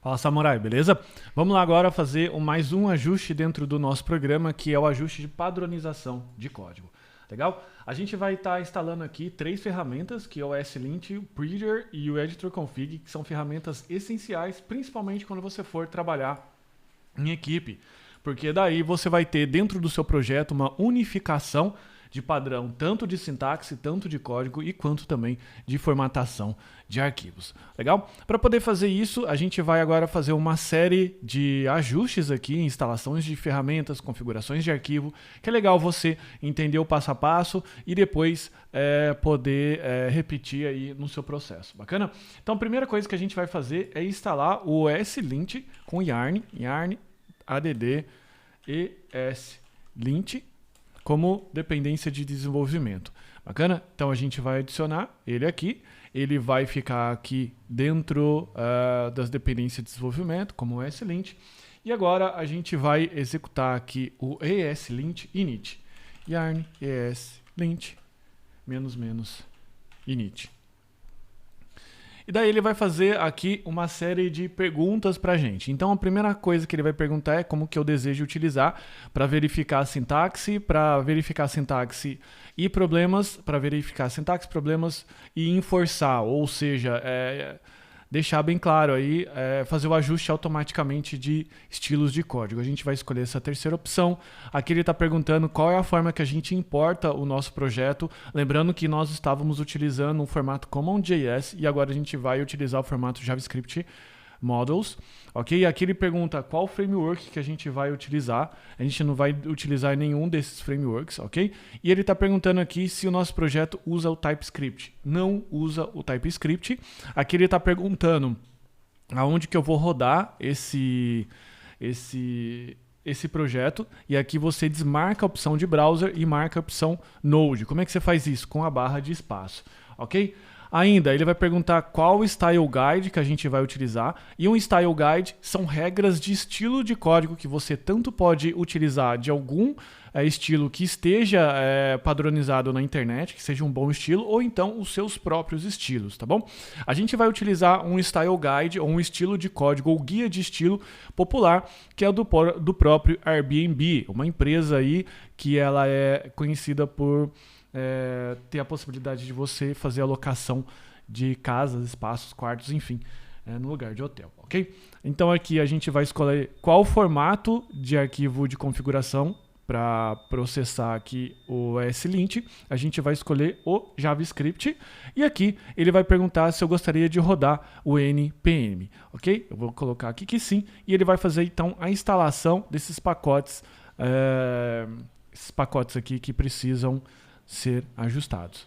Fala, Samurai, beleza? Vamos lá agora fazer mais um ajuste dentro do nosso programa, que é o ajuste de padronização de código. Legal? A gente vai estar instalando aqui 3 ferramentas, que é o SLint, o Preacher e o Editor Config, que são ferramentas essenciais, principalmente quando você for trabalhar em equipe. Porque daí você vai ter dentro do seu projeto uma unificação de padrão, tanto de sintaxe, tanto de código e quanto também de formatação de arquivos. Legal? Para poder fazer isso, a gente vai agora fazer uma série de ajustes aqui, instalações de ferramentas, configurações de arquivo, que é legal você entender o passo a passo e depois poder repetir aí no seu processo. Bacana? Então a primeira coisa que a gente vai fazer é instalar o SLint com yarn add ESLint como dependência de desenvolvimento. Bacana? Então a gente vai adicionar ele aqui. Ele vai ficar aqui dentro das dependências de desenvolvimento, como o ESLint. E agora a gente vai executar aqui o ESLint init. Yarn ESLint -init. E daí ele vai fazer aqui uma série de perguntas para a gente. Então a primeira coisa que ele vai perguntar é como que eu desejo utilizar para verificar a sintaxe, e problemas, para verificar sintaxe, problemas e enforçar, ou seja, deixar bem claro aí, fazer o ajuste automaticamente de estilos de código. A gente vai escolher essa terceira opção. Aqui ele está perguntando qual é a forma que a gente importa o nosso projeto. Lembrando que nós estávamos utilizando um formato CommonJS e agora a gente vai utilizar o formato JavaScript Models. Ok? Aqui ele pergunta qual framework que a gente vai utilizar. A gente não vai utilizar nenhum desses frameworks, ok? E ele está perguntando aqui se o nosso projeto usa o TypeScript. Não usa o TypeScript. Aqui ele está perguntando aonde que eu vou rodar esse projeto. E aqui você desmarca a opção de browser e marca a opção Node. Como é que você faz isso? Com a barra de espaço, ok? Ainda, ele vai perguntar qual Style Guide que a gente vai utilizar. E um Style Guide são regras de estilo de código que você tanto pode utilizar de algum estilo que esteja padronizado na internet, que seja um bom estilo, ou então os seus próprios estilos, tá bom? A gente vai utilizar um Style Guide ou um estilo de código ou guia de estilo popular, que é o do próprio Airbnb, uma empresa aí que ela é conhecida por ter a possibilidade de você fazer a locação de casas, espaços, quartos, enfim, no lugar de hotel, ok? Então aqui a gente vai escolher qual formato de arquivo de configuração para processar aqui o ESLint. A gente vai escolher o JavaScript e aqui ele vai perguntar se eu gostaria de rodar o npm, ok? Eu vou colocar aqui que sim e ele vai fazer então a instalação desses pacotes, aqui que precisam ser ajustados.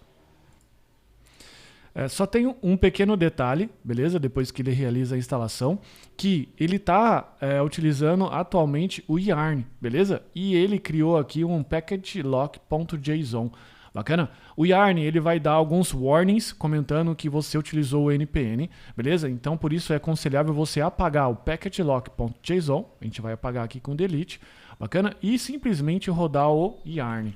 Só tem um pequeno detalhe, beleza? Depois que ele realiza a instalação, que ele está utilizando atualmente o yarn, beleza? E ele criou aqui um package.lock.json. Bacana? O yarn ele vai dar alguns warnings comentando que você utilizou o npm, beleza? Então por isso é aconselhável você apagar o package.lock.json. A gente vai apagar aqui com delete, bacana? E simplesmente rodar o yarn.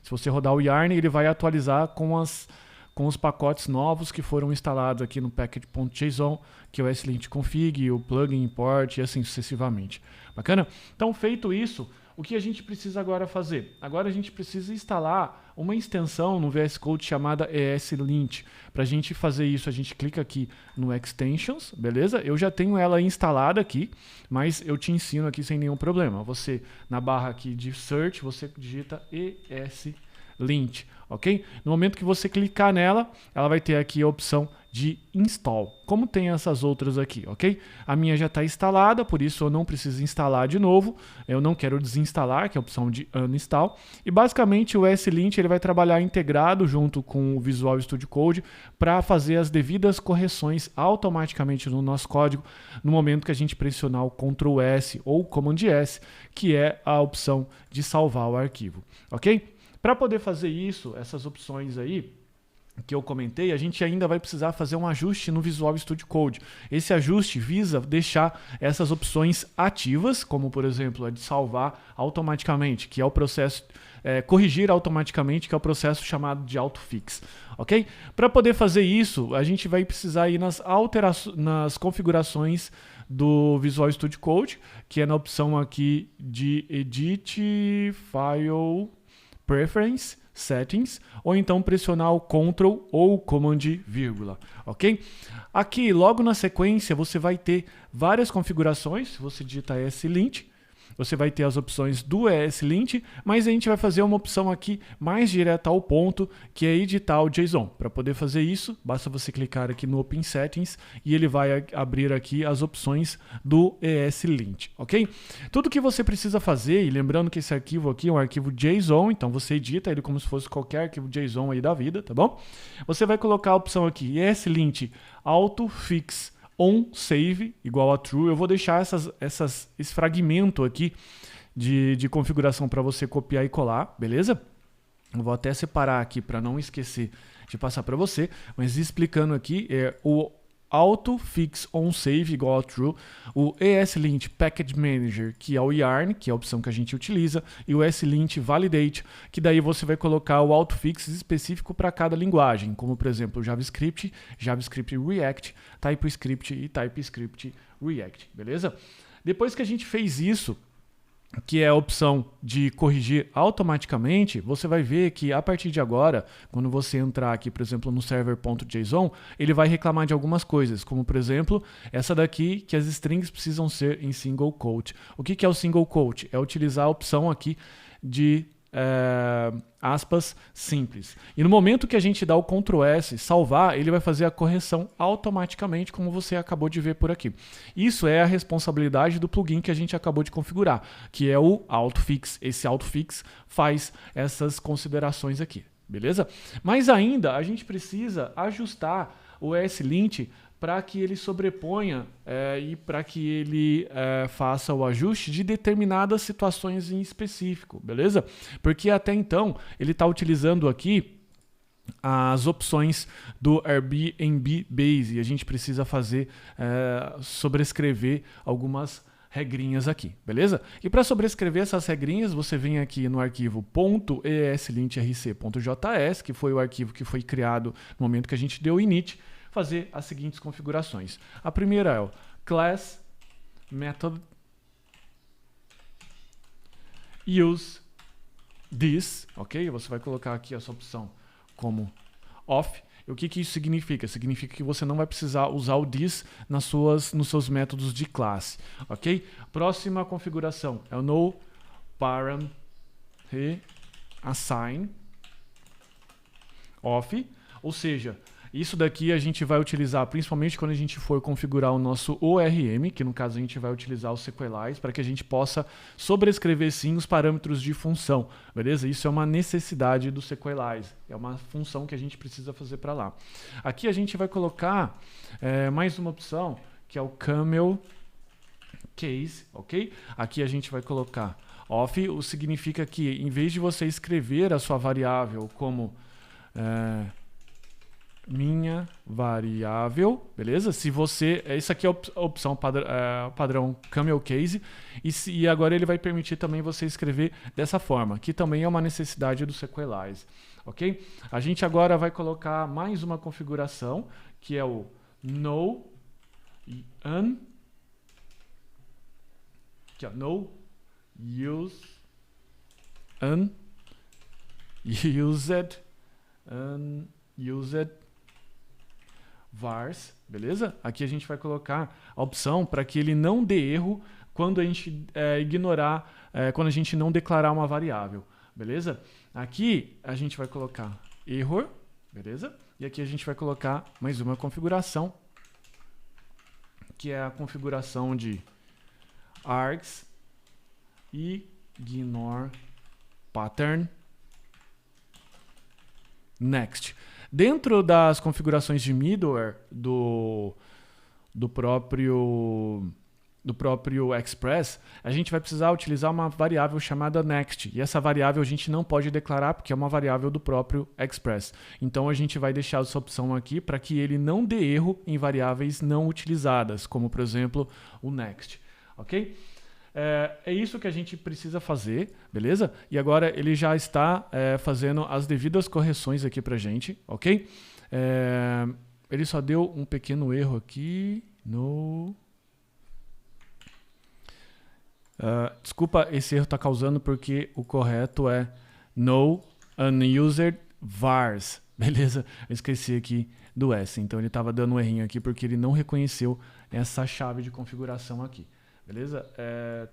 Se você rodar o yarn, ele vai atualizar com os pacotes novos que foram instalados aqui no package.json, que é o SLint config, o plugin import e assim sucessivamente. Bacana? Então, feito isso, o que a gente precisa agora fazer? Agora a gente precisa instalar uma extensão no VS Code chamada ESLint. Para a gente fazer isso, a gente clica aqui no Extensions, beleza? Eu já tenho ela instalada aqui, mas eu te ensino aqui sem nenhum problema. Você, na barra aqui de Search, você digita ESLint, ok? No momento que você clicar nela, ela vai ter aqui a opção de Install, como tem essas outras aqui, ok? A minha já está instalada, por isso eu não preciso instalar de novo. Eu não quero desinstalar, que é a opção de Uninstall. E basicamente o ESLint ele vai trabalhar integrado junto com o Visual Studio Code para fazer as devidas correções automaticamente no nosso código no momento que a gente pressionar o Ctrl S ou Command S, que é a opção de salvar o arquivo, ok? Para poder fazer isso, essas opções aí que eu comentei, a gente ainda vai precisar fazer um ajuste no Visual Studio Code. Esse ajuste visa deixar essas opções ativas, como por exemplo a de salvar automaticamente, que é o processo corrigir automaticamente, que é o processo chamado de autofix, ok? Para poder fazer isso, a gente vai precisar ir nas configurações do Visual Studio Code, que é na opção aqui de Edit File Preference Settings, ou então pressionar o Ctrl ou Command vírgula, ok? Aqui, logo na sequência, você vai ter várias configurações. Se você digitar ESLint, você vai ter as opções do ESLint, mas a gente vai fazer uma opção aqui mais direta ao ponto, que é editar o JSON. Para poder fazer isso, basta você clicar aqui no Open Settings e ele vai abrir aqui as opções do ESLint, ok? Tudo que você precisa fazer, e lembrando que esse arquivo aqui é um arquivo JSON, então você edita ele como se fosse qualquer arquivo JSON aí da vida, tá bom? Você vai colocar a opção aqui, ESLint Autofix on save igual a true. Eu vou deixar esse fragmento aqui de configuração para você copiar e colar, beleza? Eu vou até separar aqui para não esquecer de passar para você, mas explicando aqui, o autofix on save igual a true, o ESLint Package Manager, que é o yarn, que é a opção que a gente utiliza, e o ESLint Validate, que daí você vai colocar o autofix específico para cada linguagem, como por exemplo JavaScript, JavaScript React, TypeScript e TypeScript React, beleza? Depois que a gente fez isso, que é a opção de corrigir automaticamente, você vai ver que a partir de agora, quando você entrar aqui, por exemplo, no server.json, ele vai reclamar de algumas coisas, como por exemplo, essa daqui, que as strings precisam ser em single quote. O que é o single quote? É utilizar a opção aqui de aspas simples. E no momento que a gente dá o Ctrl S, salvar, ele vai fazer a correção automaticamente, como você acabou de ver por aqui. Isso é a responsabilidade do plugin que a gente acabou de configurar, que é o Autofix. Esse Autofix faz essas considerações aqui, beleza? Mas ainda a gente precisa ajustar o ESLint para que ele sobreponha e para que ele faça o ajuste de determinadas situações em específico, beleza? Porque até então ele está utilizando aqui as opções do Airbnb Base e a gente precisa fazer, sobrescrever algumas regrinhas aqui, beleza? E para sobrescrever essas regrinhas, você vem aqui no arquivo .eslintrc.js, que foi o arquivo que foi criado no momento que a gente deu o init, fazer as seguintes configurações. A primeira é o class method use this, ok? Você vai colocar aqui essa opção como off. E o que isso significa? Significa que você não vai precisar usar o this nos seus métodos de classe, ok? Próxima configuração é o no param assign off, ou seja, isso daqui a gente vai utilizar principalmente quando a gente for configurar o nosso ORM, que no caso a gente vai utilizar o Sequelize, para que a gente possa sobrescrever sim os parâmetros de função, beleza? Isso é uma necessidade do Sequelize, é uma função que a gente precisa fazer para lá. Aqui a gente vai colocar mais uma opção, que é o camel case, ok? Aqui a gente vai colocar off, o que significa que em vez de você escrever a sua variável como minha variável, beleza? Se você, isso aqui é a opção padrão camel case e agora ele vai permitir também você escrever dessa forma, que também é uma necessidade do Sequelize, ok? A gente agora vai colocar mais uma configuração, que é o no unused vars, beleza? Aqui a gente vai colocar a opção para que ele não dê erro quando a gente quando a gente não declarar uma variável, beleza? Aqui a gente vai colocar error, beleza? E aqui a gente vai colocar mais uma configuração, que é a configuração de args ignore pattern next. Dentro das configurações de middleware do próprio Express, a gente vai precisar utilizar uma variável chamada next. E essa variável a gente não pode declarar porque é uma variável do próprio Express. Então a gente vai deixar essa opção aqui para que ele não dê erro em variáveis não utilizadas, como por exemplo o next. Ok? É isso que a gente precisa fazer, beleza? E agora ele já está fazendo as devidas correções aqui pra gente, ok? Ele só deu um pequeno erro aqui no... desculpa, esse erro está causando porque o correto é no unused vars, beleza? Eu esqueci aqui do S, então ele estava dando um errinho aqui porque ele não reconheceu essa chave de configuração aqui. Beleza?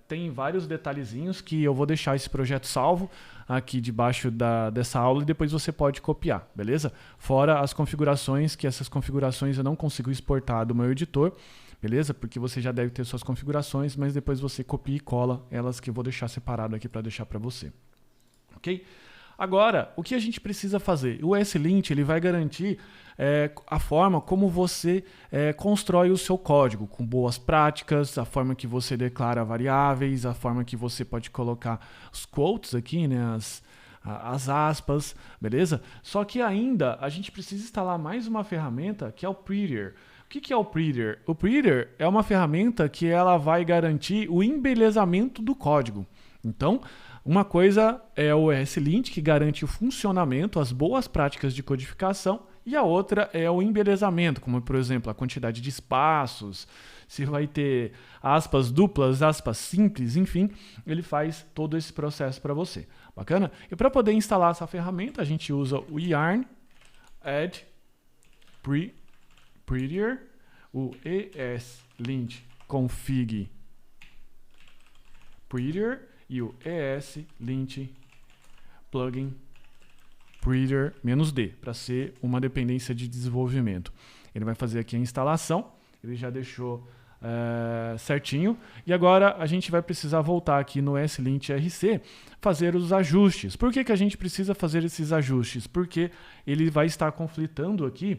Tem vários detalhezinhos que eu vou deixar esse projeto salvo aqui debaixo dessa aula e depois você pode copiar, beleza? Fora as configurações, que essas configurações eu não consigo exportar do meu editor, beleza? Porque você já deve ter suas configurações, mas depois você copia e cola elas que eu vou deixar separado aqui para deixar para você. Ok? Agora, o que a gente precisa fazer? O ESLint ele vai garantir a forma como você constrói o seu código, com boas práticas, a forma que você declara variáveis, a forma que você pode colocar os quotes aqui, né, as aspas, beleza? Só que ainda a gente precisa instalar mais uma ferramenta que é o Prettier. O que é o Prettier? O Prettier é uma ferramenta que ela vai garantir o embelezamento do código. Então, uma coisa é o ESLint, que garante o funcionamento, as boas práticas de codificação, e a outra é o embelezamento, como, por exemplo, a quantidade de espaços, se vai ter aspas duplas, aspas simples, enfim, ele faz todo esse processo para você. Bacana? E para poder instalar essa ferramenta, a gente usa o yarn add prettier, o ESLint config prettier, e o ESLint plugin prettier -d, para ser uma dependência de desenvolvimento. Ele vai fazer aqui a instalação, ele já deixou certinho, e agora a gente vai precisar voltar aqui no ESLint RC, fazer os ajustes. Por que a gente precisa fazer esses ajustes? Porque ele vai estar conflitando aqui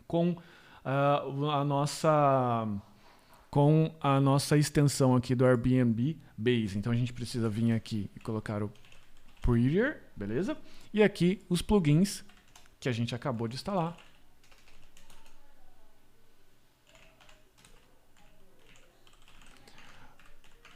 com a nossa extensão aqui do Airbnb Base. Então a gente precisa vir aqui e colocar o Prettier, beleza? E aqui os plugins que a gente acabou de instalar.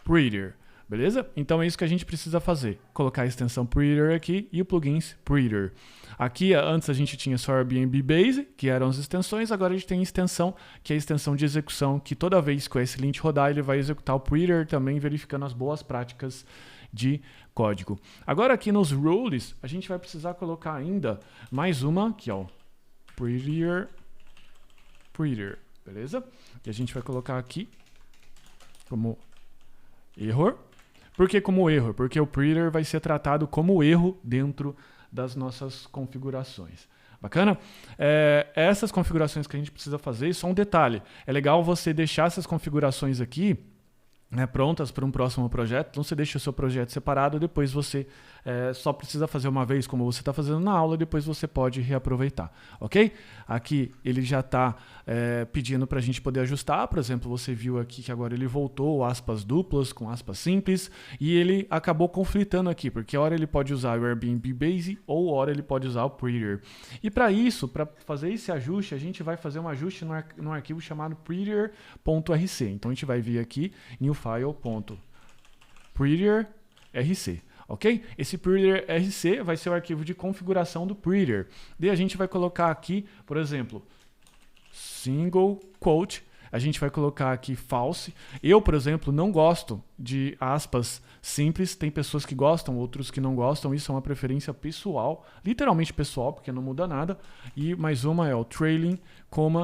Prettier, beleza? Então é isso que a gente precisa fazer. Colocar a extensão Prettier aqui e o plugins Prettier. Aqui antes a gente tinha só Airbnb Base, que eram as extensões, agora a gente tem a extensão, que é a extensão de execução, que toda vez que o ESLint rodar, ele vai executar o Prettier também, verificando as boas práticas de código. Agora aqui nos rules, a gente vai precisar colocar ainda mais uma, que é o Prettier, beleza? E a gente vai colocar aqui como error. Por que como erro? Porque o Prettier vai ser tratado como erro dentro das nossas configurações. Bacana? Essas configurações que a gente precisa fazer, isso é um detalhe. É legal você deixar essas configurações aqui prontas para um próximo projeto. Então você deixa o seu projeto separado, depois você só precisa fazer uma vez como você está fazendo na aula, depois você pode reaproveitar, ok? Aqui ele já está pedindo para a gente poder ajustar. Por exemplo, você viu aqui que agora ele voltou aspas duplas com aspas simples e ele acabou conflitando aqui, porque hora ele pode usar o Airbnb Base ou hora ele pode usar o Prettier. E para isso, para fazer esse ajuste, a gente vai fazer um ajuste no arquivo chamado prettier.rc. Então a gente vai vir aqui new file.prettier.rc. Ok? Esse Prettier RC vai ser o arquivo de configuração do Prettier. Daí a gente vai colocar aqui, por exemplo, single quote. A gente vai colocar aqui false. Eu, por exemplo, não gosto de aspas simples. Tem pessoas que gostam, outros que não gostam. Isso é uma preferência pessoal, literalmente pessoal, porque não muda nada. E mais uma é o trailing,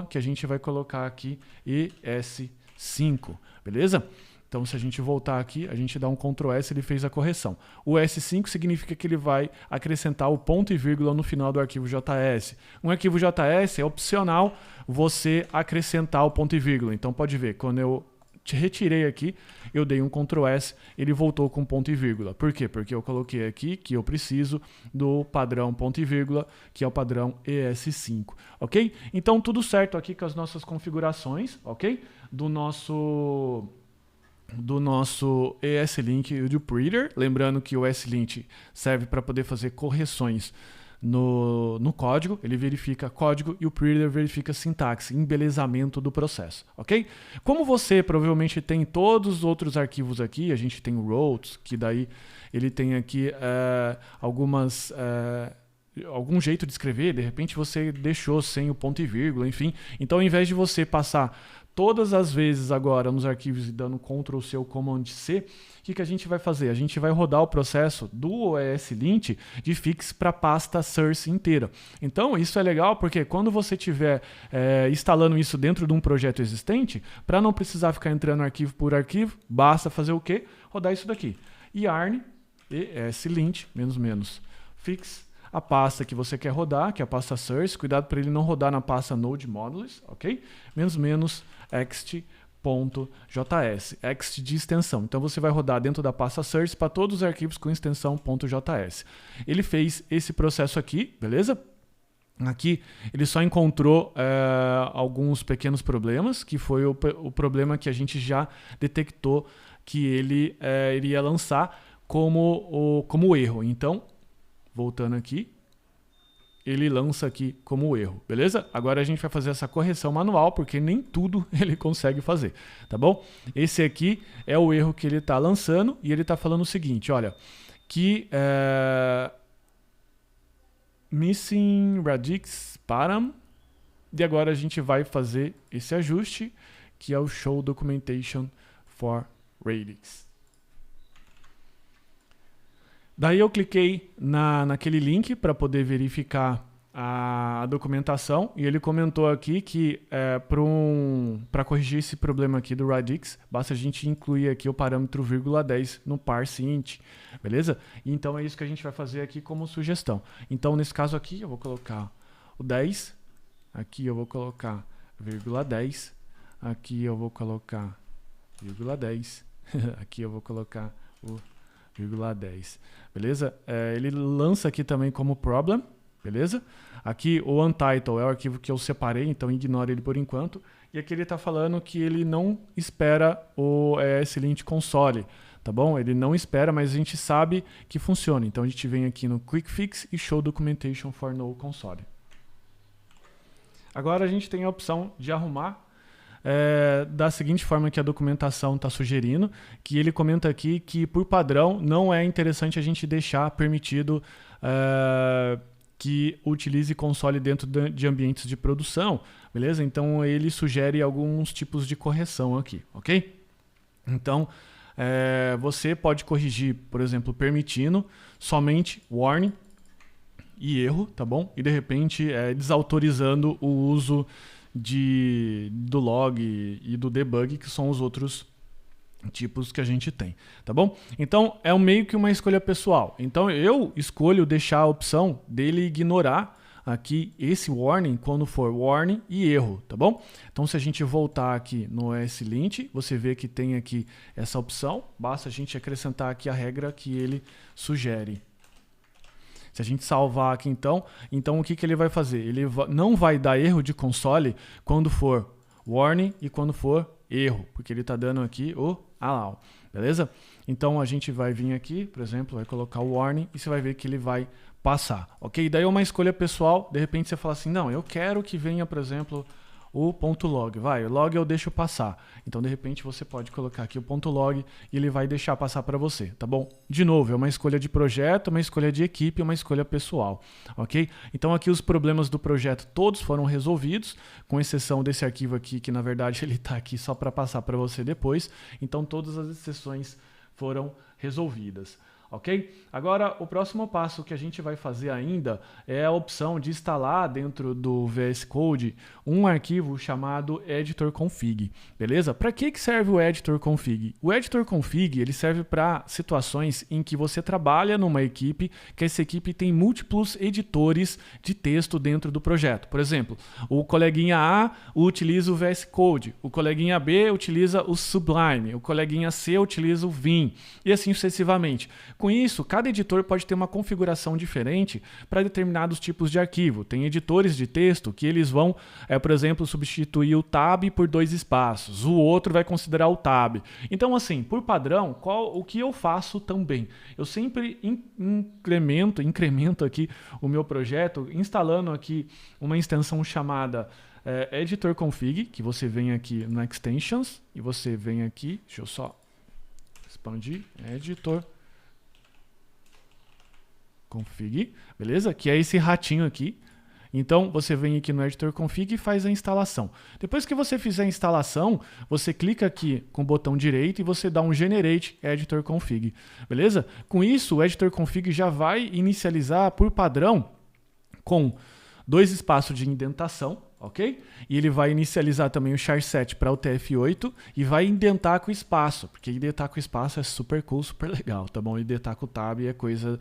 que a gente vai colocar aqui ES5. Beleza? Então, se a gente voltar aqui, a gente dá um Ctrl S, ele fez a correção. O S5 significa que ele vai acrescentar o ponto e vírgula no final do arquivo JS. Um arquivo JS é opcional você acrescentar o ponto e vírgula. Então, pode ver, quando eu retirei aqui, eu dei um Ctrl S, ele voltou com ponto e vírgula. Por quê? Porque eu coloquei aqui que eu preciso do padrão ponto e vírgula, que é o padrão ES5, ok? Então, tudo certo aqui com as nossas configurações, ok? Do nosso ESLint e do Prettier. Lembrando que o ESLint serve para poder fazer correções no código, ele verifica código e o Prettier verifica sintaxe, embelezamento do processo, ok? Como você provavelmente tem todos os outros arquivos aqui, a gente tem o routes, que daí ele tem aqui algum jeito de escrever, de repente você deixou sem o ponto e vírgula, enfim. Então, ao invés de você passar todas as vezes agora nos arquivos e dando Ctrl+C ou Command+C, o que a gente vai fazer? A gente vai rodar o processo do ESLint de fix para a pasta source inteira. Então, isso é legal porque quando você estiver instalando isso dentro de um projeto existente, para não precisar ficar entrando arquivo por arquivo, basta fazer o quê? Rodar isso daqui. Yarn, ESLint, fix, a pasta que você quer rodar, que é a pasta source, cuidado para ele não rodar na pasta node modules, ok? ext.js, ext de extensão. Então você vai rodar dentro da pasta source para todos os arquivos com extensão .js. Ele fez esse processo aqui, beleza? Aqui ele só encontrou alguns pequenos problemas, que foi o problema que a gente já detectou que ele iria lançar como erro. Então, voltando aqui, ele lança aqui como erro, beleza? Agora a gente vai fazer essa correção manual, porque nem tudo ele consegue fazer, tá bom? Esse aqui é o erro que ele está lançando, e ele está falando o seguinte, olha, que missing radix param, e agora a gente vai fazer esse ajuste, que é o show documentation for radix. Daí eu cliquei naquele link para poder verificar a documentação e ele comentou aqui que para corrigir esse problema aqui do radix, basta a gente incluir aqui o parâmetro ,10 no parse int, beleza? Então é isso que a gente vai fazer aqui como sugestão. Então nesse caso aqui eu vou colocar o 10, aqui eu vou colocar ,10, aqui eu vou colocar ,10, aqui eu vou colocar o ,10, beleza? Ele lança aqui também como problem, beleza? Aqui o untitled é o arquivo que eu separei, então ignore ele por enquanto. E aqui ele está falando que ele não espera o ESLint console, tá bom? Ele não espera, mas a gente sabe que funciona. Então a gente vem aqui no Quick Fix e Show Documentation for No Console. Agora a gente tem a opção de arrumar da seguinte forma que a documentação está sugerindo, que ele comenta aqui que por padrão não é interessante a gente deixar permitido que utilize console dentro de ambientes de produção, beleza? Então ele sugere alguns tipos de correção aqui, ok? Então você pode corrigir, por exemplo, permitindo somente warning e erro, tá bom? E de repente desautorizando o uso do log e do debug, que são os outros tipos que a gente tem, tá bom? Então é meio que uma escolha pessoal. Então eu escolho deixar a opção dele ignorar aqui esse warning quando for warning e erro, tá bom? Então se a gente voltar aqui no ESLint, você vê que tem aqui essa opção, basta a gente acrescentar aqui a regra que ele sugere. Se a gente salvar aqui então o que ele vai fazer? Ele não vai dar erro de console quando for warning e quando for erro, porque ele está dando aqui o allow, beleza? Então a gente vai vir aqui, por exemplo, vai colocar o warning e você vai ver que ele vai passar, ok? Daí é uma escolha pessoal, de repente você fala assim, não, eu quero que venha, por exemplo, o .log, o log eu deixo passar. Então, de repente, você pode colocar aqui o .log e ele vai deixar passar para você, tá bom? De novo, é uma escolha de projeto, uma escolha de equipe, uma escolha pessoal, ok? Então, aqui os problemas do projeto todos foram resolvidos, com exceção desse arquivo aqui, que na verdade ele está aqui só para passar para você depois. Então, todas as exceções foram resolvidas. Ok? Agora, o próximo passo que a gente vai fazer ainda é a opção de instalar dentro do VS Code um arquivo chamado editor config, beleza? Para que serve o editor config? O editor config ele serve para situações em que você trabalha numa equipe, que essa equipe tem múltiplos editores de texto dentro do projeto. Por exemplo, o coleguinha A utiliza o VS Code, o coleguinha B utiliza o Sublime, o coleguinha C utiliza o Vim e assim sucessivamente. Com isso, cada editor pode ter uma configuração diferente para determinados tipos de arquivo. Tem editores de texto que eles vão, por exemplo, substituir o tab por 2 espaços, o outro vai considerar o tab. Então, assim, por padrão, o que eu faço também? Eu sempre incremento aqui o meu projeto, instalando aqui uma extensão chamada Editor Config, que você vem aqui no Extensions, e você vem aqui, deixa eu só expandir, Editor Config, beleza? Que é esse ratinho aqui. Então, você vem aqui no Editor Config e faz a instalação. Depois que você fizer a instalação, você clica aqui com o botão direito e você dá um Generate Editor Config, beleza? Com isso, o Editor Config já vai inicializar por padrão com 2 espaços de indentação, ok? E ele vai inicializar também o char7 para o TF8 e vai indentar com espaço, porque indentar com espaço é super cool, super legal, tá bom? Indentar com o tab é coisa...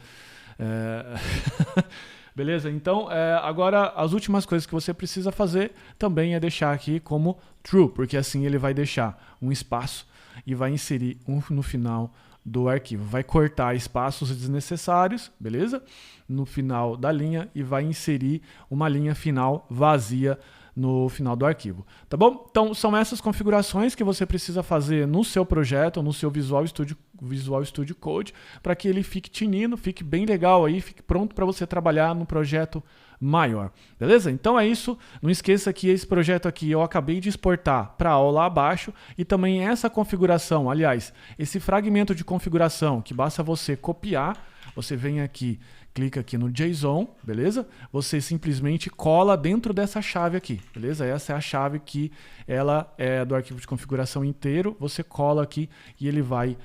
Beleza? Então, agora as últimas coisas que você precisa fazer também é deixar aqui como true, porque assim ele vai deixar um espaço e vai inserir um no final do arquivo. Vai cortar espaços desnecessários, beleza? No final da linha e vai inserir uma linha final vazia no final do arquivo, tá bom? Então, são essas configurações que você precisa fazer no seu projeto, no seu Visual Studio Code, para que ele fique tinindo, fique bem legal aí, fique pronto para você trabalhar no projeto maior, beleza? Então é isso, não esqueça que esse projeto aqui eu acabei de exportar para a aula abaixo e também essa configuração, aliás, esse fragmento de configuração que basta você copiar, você vem aqui, clica aqui no JSON, beleza? Você simplesmente cola dentro dessa chave aqui, beleza? Essa é a chave que ela é do arquivo de configuração inteiro, você cola aqui e ele vai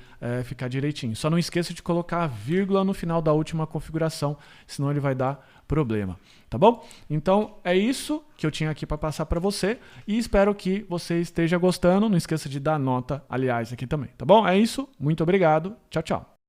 ficar direitinho. Só não esqueça de colocar a vírgula no final da última configuração, senão ele vai dar problema, tá bom? Então é isso que eu tinha aqui para passar para você e espero que você esteja gostando. Não esqueça de dar nota, aliás, aqui também, tá bom? É isso, muito obrigado, tchau, tchau.